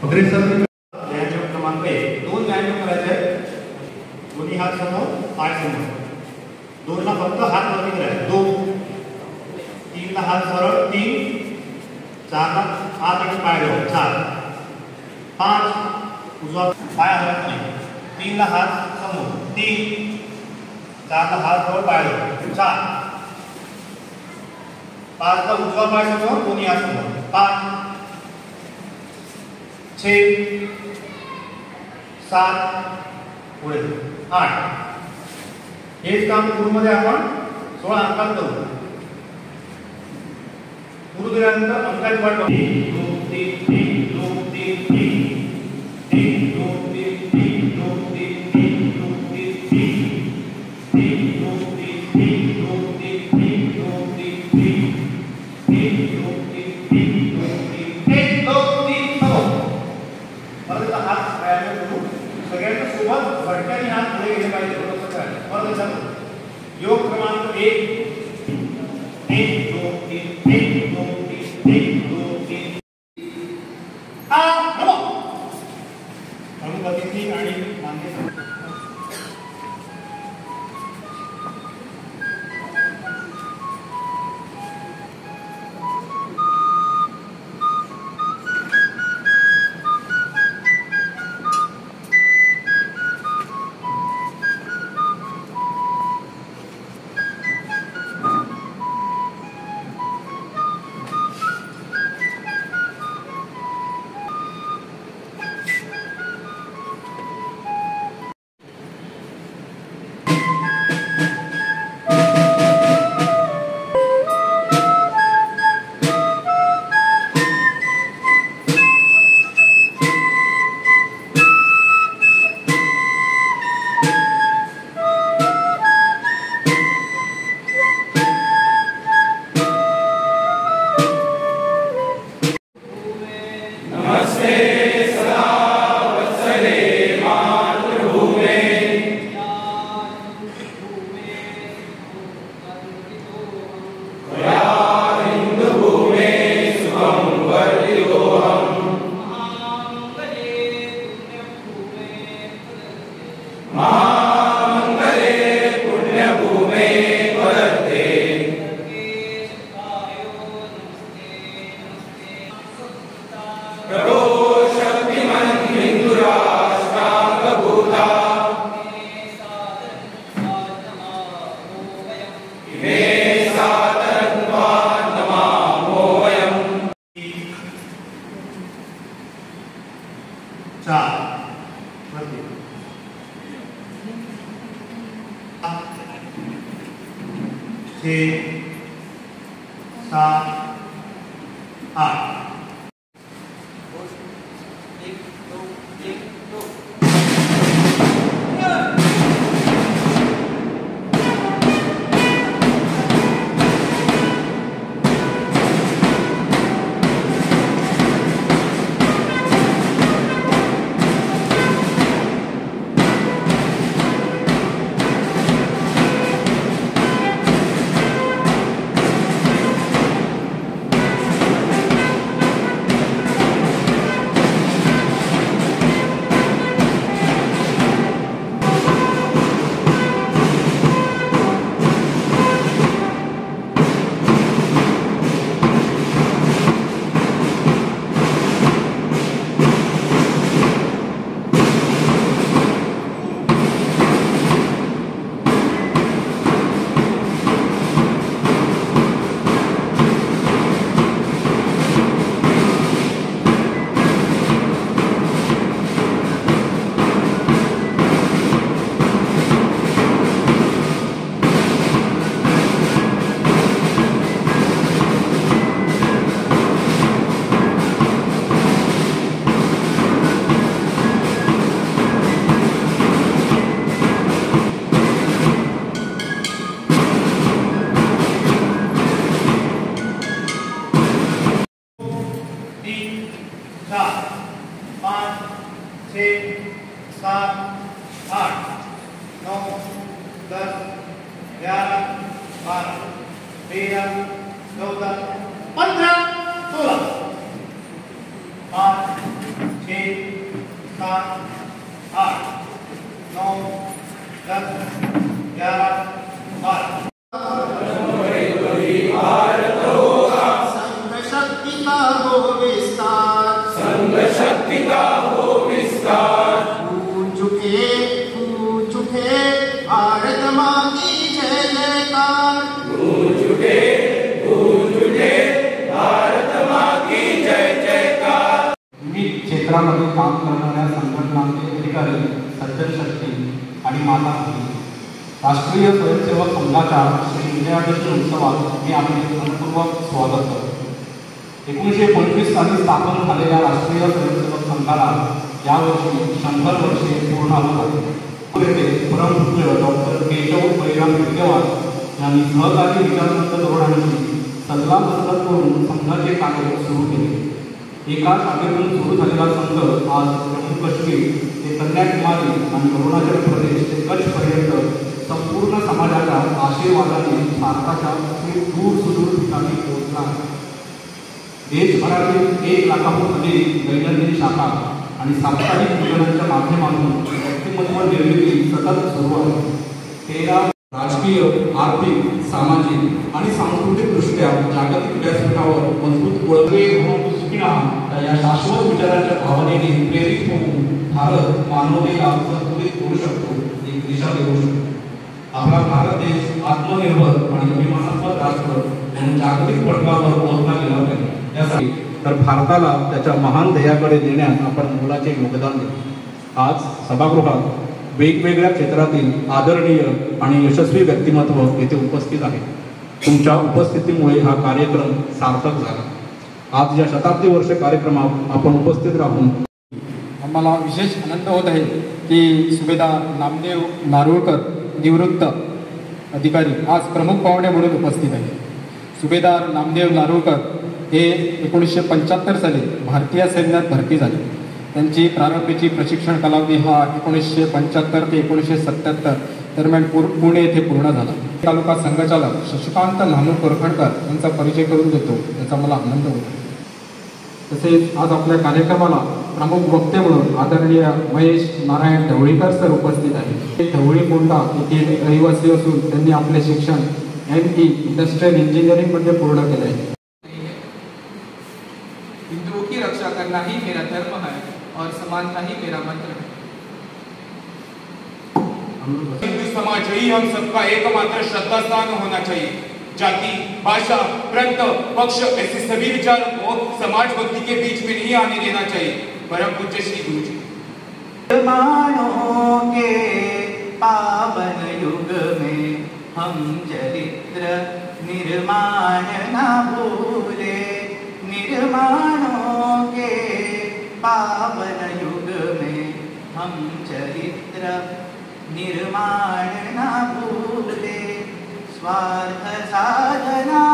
अग्रेसर व्यायाम क्रमांक 1 दोन व्यायाम करायचे आहेत. दोन्ही हात समोर पाय समोर. 2 ला फक्त हात वरती करायचे 2. 3 ला हात सरळ 3. 4 ला हात आणि पाय जवळ 4. 5 उजवा पाय हलत नाही. 3 ला हात समोर 3. 4 ला हात जवळ पाय जवळ 4. 5 ला उजवा पाय समोर दोन्ही हात समोर 5. 6 7 पुढे 8. हेच काम पूर्णमध्ये आपण 16 अंकात करू. पूर्ण केल्यानंतर अंकाची वाट बघू. 1 2 3 1 2 3 1 2 3 1 2 3 1 2 3 1 2 3 1 2 3 1 2 3 1 2 3 1 2 3 परत हात व्यायाम करू. सगळ्यांच्या सोबत झटक्याने हात पुढे गेले पाहिजे. परत एकदा योग क्रमांक 1 1 2 3 1 2 3 1 2 3 नमो अनुगतीची आणि मांगे Chorda, 15, 16, 5, 6, 7 8 9 10 11 12 संघ शक्ति का हो विस्तार, संघ शक्ति का हो विस्तार, फूट चुके भारत माँ की जय जयकार, गूंज उठे भारत माँ की जय जयकार। विविध क्षेत्रामध्ये काम करणाऱ्या संघटनांचे अधिकारी, सज्जन शक्ती आणि माताश्री, राष्ट्रीय स्वयंसेवक संघाच्या श्री विजयादशमी उत्सवात मी आपले मनपूर्वक स्वागत करतो। 1925 साली स्थापन झालेल्या राष्ट्रीय स्वयंसेवक संघाला यावर्षी 100 वर्षे पूर्ण होत आहेत। येथे परमपूज्य डॉक्टर केशव बळीराम विद्यवान यांनी सहकारी विचारवंत तरुणांशी सल्लामसलत करून संघाचे कार्य सुरू केले। एका शाखेतून सुरू झालेला संघ आज जम्मू काश्मीर ते कन्याकुमारी आणि अरुणाचल प्रदेश ते कच्छपर्यंत संपूर्ण समाजाच्या आशीर्वादाने भारताच्या दूर सुदूर ठिकाणी पोहोचला आहे। देशभरातील 1 लाखाहून अधिक दैनंदिन शाखा आणि साप्ताहिक निवेदनांच्या माध्यमातून व्यक्तिमत्व निर्मिती सतत सुरू आहे। 13 राजकीय, आर्थिक, सामाजिक आणि सांस्कृतिक दृष्ट्या जागतिक व्यासपीठावर मजबूत ओळखले होऊन या शाश्वत विचाराच्या भावनेने प्रेरित होऊन भारत मानवतेला संतुलित करू शकतो, एक दिशा देऊ शकतो। आपला भारत देश आत्मनिर्भर आणि अभिमानास्पद राष्ट्र म्हणून जागतिक पटलावर ओळखला गेला पाहिजे। त्यासाठी तर भारताला त्याच्या महान ध्येयाकडे नेण्यात आपण मोलाचे योगदान देतो। आज सभागृहात वेगवेगळ्या क्षेत्रातील आदरणीय आणि यशस्वी व्यक्तिमत्व येथे उपस्थित आहेत। तुमच्या उपस्थितीमुळे हा कार्यक्रम सार्थक झाला। आज या शताब्दी वर्ष कार्यक्रमात आपण उपस्थित राहून आम्हाला विशेष आनंद होत आहे की सुभेदार नामदेव नारुळकर निवृत्त अधिकारी आज प्रमुख पाहुणे म्हणून उपस्थित आहेत। सुभेदार नामदेव नारुळकर हे 1975 साली भारतीय सैन्यात भरती झाले। त्यांची प्रारंभीची प्रशिक्षण कालावधी हा 1975 ते 1977 दरम्यान पुणे येथे पूर्ण झाला। तालुका संघचालक शशिकांत नानू कोरखणकर यांचा परिचय करून देतो, याचा मला आनंद होतो। तसेच आज आपल्या कार्यक्रमाला प्रमुख वक्ते म्हणून आदरणीय महेश नारायण ढवळीकर सर उपस्थित आहेत। ते ढवळी मोंढा येथील रहिवासी असून त्यांनी आपले शिक्षण ME इंडस्ट्रियल इंजिनिअरिंग मध्ये पूर्ण केले आहे। हिंदुओं की रक्षा करना ही मेरा धर्म है और समानता ही मेरा मंत्र है। हिंदू समाज ही हम सबका एकमात्र श्रद्धा स्थान होना चाहिए। जाति, भाषा, प्रांत, पक्ष ऐसे सभी विचारों को समाज भक्ति के बीच में नहीं आने देना चाहिए। परम पूज्य श्री गुरु जी। निर्माणों के पावन युग में हम चरित्र निर्माण ना भूले, निर्माणों के पावन युग में हम चरित्र निर्माण ना भूले, स्वार्थ साधना